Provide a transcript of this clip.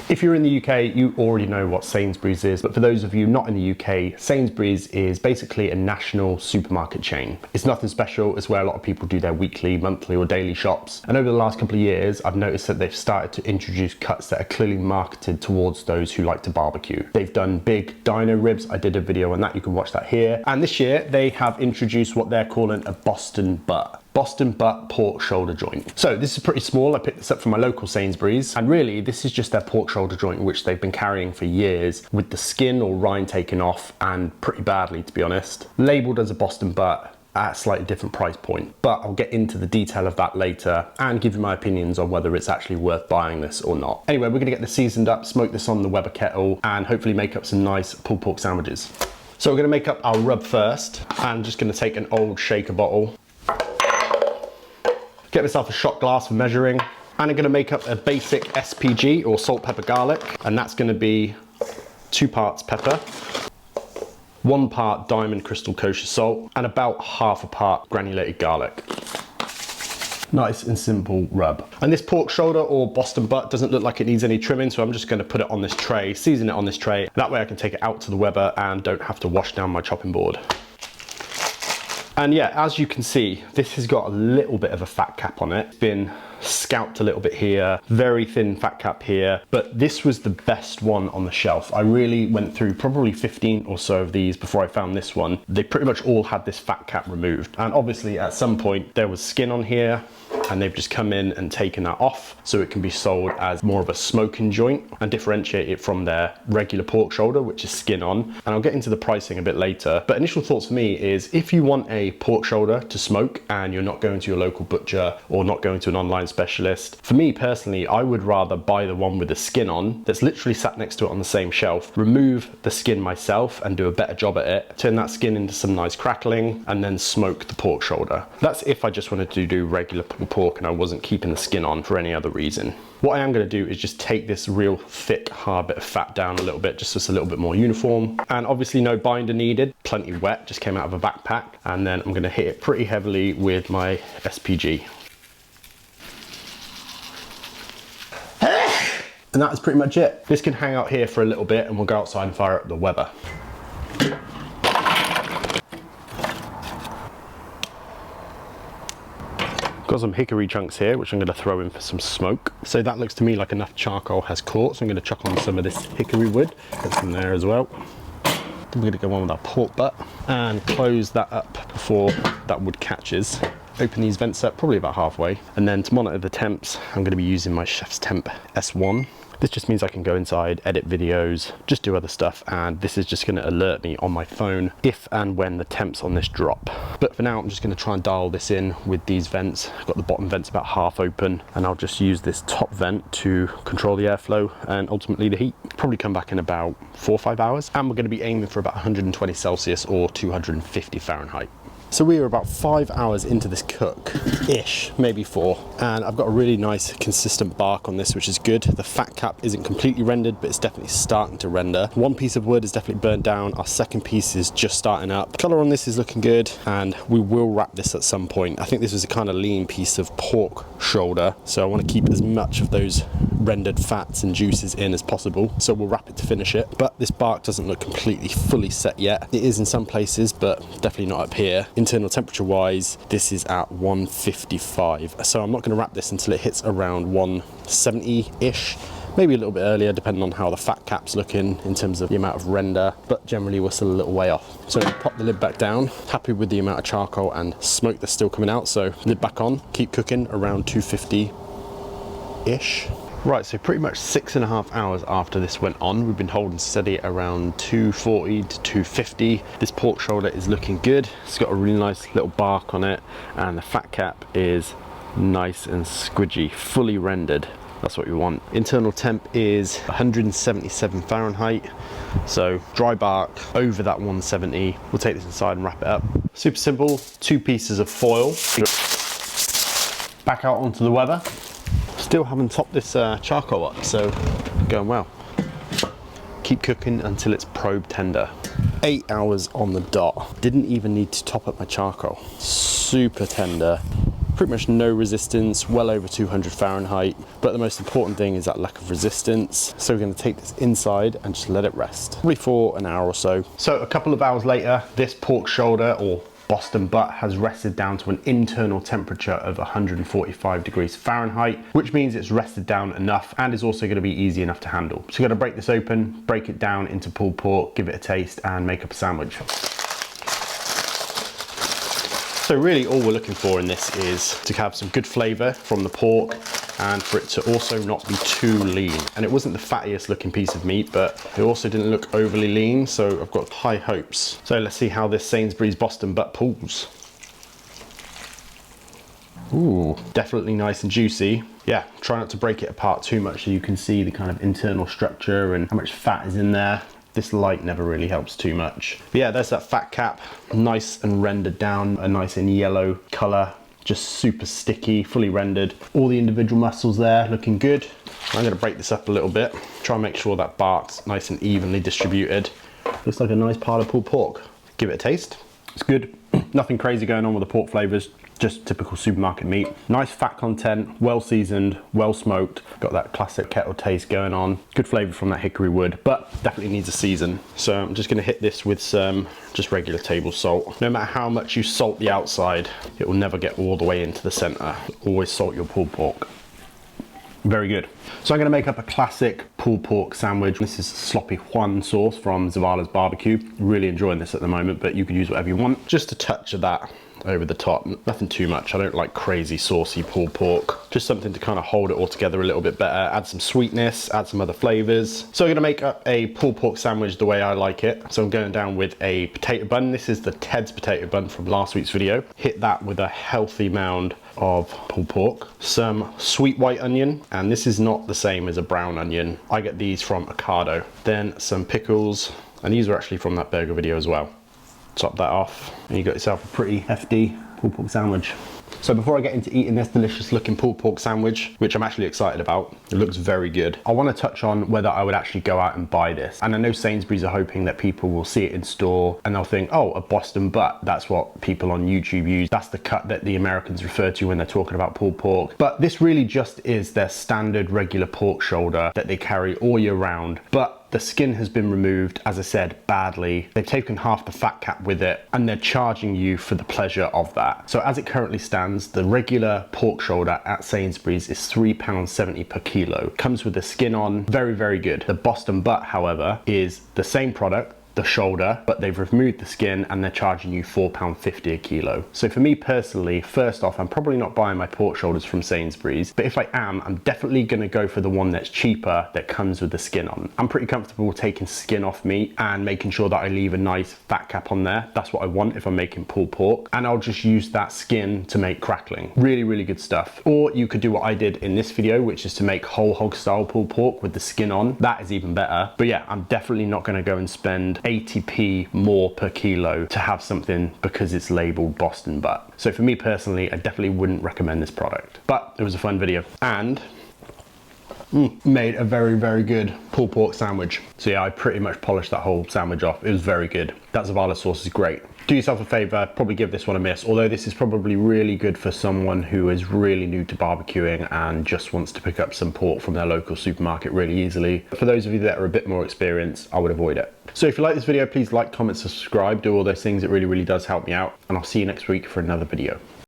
If you're in the UK, you already know what Sainsbury's is, but for those of you not in the UK, Sainsbury's is basically a national supermarket chain. It's nothing special, it's where a lot of people do their weekly, monthly or daily shops. And over the last couple of years, I've noticed that they've started to introduce cuts that are clearly marketed towards those who like to barbecue. They've done big dino ribs, I did a video on that, you can watch that here. And this year, they have introduced what they're calling a Boston butt. Boston butt pork shoulder joint. So this is pretty small. I picked this up from my local Sainsbury's, and really this is just their pork shoulder joint, which they've been carrying for years with the skin or rind taken off, and pretty badly, to be honest. Labeled as a Boston butt at a slightly different price point, but I'll get into the detail of that later and give you my opinions on whether it's actually worth buying this or not. Anyway, we're gonna get this seasoned up, smoke this on the Weber kettle, and hopefully make up some nice pulled pork sandwiches. So we're gonna make up our rub first. I'm just gonna take an old shaker bottle, get myself a shot glass for measuring, and I'm gonna make up a basic SPG or salt, pepper, garlic, and that's gonna be 2 parts pepper, 1 part Diamond Crystal Kosher salt, and about half a part granulated garlic. Nice and simple rub. And this pork shoulder or Boston butt doesn't look like it needs any trimming, so I'm just gonna put it on this tray, season it on this tray. That way I can take it out to the Weber and don't have to wash down my chopping board. And yeah, as you can see, this has got a little bit of a fat cap on it. It's been scalped a little bit here, very thin fat cap here, but this was the best one on the shelf. I really went through probably 15 or so of these before I found this one. They pretty much all had this fat cap removed. And obviously at some point there was skin on here, and they've just come in and taken that off so it can be sold as more of a smoking joint and differentiate it from their regular pork shoulder, which is skin on. And I'll get into the pricing a bit later, but initial thoughts for me is if you want a pork shoulder to smoke and you're not going to your local butcher or not going to an online specialist, for me personally, I would rather buy the one with the skin on that's literally sat next to it on the same shelf, remove the skin myself and do a better job at it, turn that skin into some nice crackling, and then smoke the pork shoulder. That's if I just wanted to do regular pork and I wasn't keeping the skin on for any other reason. What I am going to do is just take this real thick, hard bit of fat down a little bit, just so it's a little bit more uniform. And obviously no binder needed, plenty wet, just came out of a backpack. And then I'm going to hit it pretty heavily with my SPG. And that is pretty much it. This can hang out here for a little bit and we'll go outside and fire up the Weber. Got some hickory chunks here, which I'm going to throw in for some smoke. So that looks to me like enough charcoal has caught, so I'm going to chuck on some of this hickory wood. Get some there as well. Then we're going to go on with our pork butt and close that up before that wood catches. Open these vents up probably about halfway, and then to monitor the temps, I'm going to be using my Chef's Temp S1. This just means I can go inside, edit videos, just do other stuff, and this is just going to alert me on my phone if and when the temps on this drop. But for now, I'm just going to try and dial this in with these vents. I've got the bottom vents about half open, and I'll just use this top vent to control the airflow and ultimately the heat. Probably come back in about 4 or 5 hours, and we're going to be aiming for about 120 Celsius or 250 Fahrenheit. So we are about 5 hours into this cook-ish, maybe 4, and I've got a really nice consistent bark on this, which is good. The fat cap isn't completely rendered, but it's definitely starting to render. One piece of wood is definitely burnt down. Our second piece is just starting up. Color on this is looking good, and we will wrap this at some point. I think this was a kind of lean piece of pork shoulder, so I want to keep as much of those rendered fats and juices in as possible, so we'll wrap it to finish it. But this bark doesn't look completely fully set yet. It is in some places, but definitely not up here. Internal temperature wise, this is at 155, so I'm not going to wrap this until it hits around 170-ish, maybe a little bit earlier depending on how the fat cap's looking in terms of the amount of render, but generally we're still a little way off. So pop the lid back down, happy with the amount of charcoal and smoke that's still coming out, so lid back on, keep cooking around 250-ish. Right, so pretty much 6.5 hours after this went on, we've been holding steady around 240 to 250. This pork shoulder is looking good. It's got a really nice little bark on it, and the fat cap is nice and squidgy, fully rendered. That's what we want. Internal temp is 177 Fahrenheit. So dry bark over that 170. We'll take this inside and wrap it up. Super simple, 2 pieces of foil. Back out onto the Weber. Still haven't topped this charcoal up, so going well. Keep cooking until it's probe tender. 8 hours on the dot. Didn't even need to top up my charcoal. Super tender, Pretty much no resistance, well over 200 Fahrenheit. But the most important thing is that lack of resistance. So we're going to take this inside and just let it rest, probably for an hour or so. So a couple of hours later, this pork shoulder or Boston butt has rested down to an internal temperature of 145 degrees Fahrenheit, which means it's rested down enough and is also going to be easy enough to handle. So you're going to break this open, break it down into pulled pork, give it a taste and make up a sandwich. So really all we're looking for in this is to have some good flavour from the pork and for it to also not be too lean. And it wasn't the fattiest looking piece of meat, but it also didn't look overly lean, so I've got high hopes. So let's see how this Sainsbury's Boston butt pulls. Ooh, definitely nice and juicy. Yeah, try not to break it apart too much so you can see the kind of internal structure and how much fat is in there. This light never really helps too much. But yeah, there's that fat cap, nice and rendered down, a nice and yellow color, just super sticky, fully rendered. All the individual muscles there looking good. I'm gonna break this up a little bit, try and make sure that bark's nice and evenly distributed. Looks like a nice pile of pulled pork. Give it a taste. It's good. Nothing crazy going on with the pork flavors, just typical supermarket meat. Nice fat content, well seasoned, well smoked. Got that classic kettle taste going on. Good flavor from that hickory wood, but definitely needs a season. So I'm just gonna hit this with some just regular table salt. No matter how much you salt the outside, it will never get all the way into the center. Always salt your pulled pork. Very good. So I'm gonna make up a classic pulled pork sandwich. This is Sloppy Juan sauce from Zavala's Barbecue. Really enjoying this at the moment, but you can use whatever you want. Just a touch of that over the top, nothing too much. I don't like crazy saucy pulled pork. Just something to kind of hold it all together a little bit better, add some sweetness, add some other flavors. So I'm gonna make up a pulled pork sandwich the way I like it. So I'm going down with a potato bun. This is the Ted's potato bun from last week's video. Hit that with a healthy mound of pulled pork, some sweet white onion, and this is not the same as a brown onion. I get these from Ocado. Then some pickles, and these are actually from that burger video as well. Top that off and you got yourself a pretty hefty pulled pork sandwich. So before I get into eating this delicious looking pulled pork sandwich, which I'm actually excited about, it looks very good, I want to touch on whether I would actually go out and buy this. And I know Sainsbury's are hoping that people will see it in store and they'll think, oh, a Boston butt, that's what people on YouTube use. That's the cut that the Americans refer to when they're talking about pulled pork. But this really just is their standard regular pork shoulder that they carry all year round. But the skin has been removed, as I said, badly. They've taken half the fat cap with it and they're charging you for the pleasure of that. So as it currently stands, the regular pork shoulder at Sainsbury's is £3.70 per kilo. Comes with the skin on, very, very good. The Boston butt, however, is the same product, the shoulder, but they've removed the skin and they're charging you £4.50 a kilo. So for me personally, first off, I'm probably not buying my pork shoulders from Sainsbury's, but if I am, I'm definitely gonna go for the one that's cheaper that comes with the skin on. I'm pretty comfortable taking skin off meat and making sure that I leave a nice fat cap on there. That's what I want if I'm making pulled pork, and I'll just use that skin to make crackling. Really, really good stuff. Or you could do what I did in this video, which is to make whole hog style pulled pork with the skin on. That is even better. But yeah, I'm definitely not gonna go and spend 80p more per kilo to have something because it's labeled Boston butt. So for me personally, I definitely wouldn't recommend this product, but it was a fun video and made a very, very good pulled pork sandwich. So yeah, I pretty much polished that whole sandwich off. It was very good. That Zavala sauce is great. Do yourself a favor, probably give this one a miss, although this is probably really good for someone who is really new to barbecuing and just wants to pick up some pork from their local supermarket really easily. For those of you that are a bit more experienced, I would avoid it. So if you like this video, please like, comment, subscribe, do all those things. It really, really does help me out. And I'll see you next week for another video.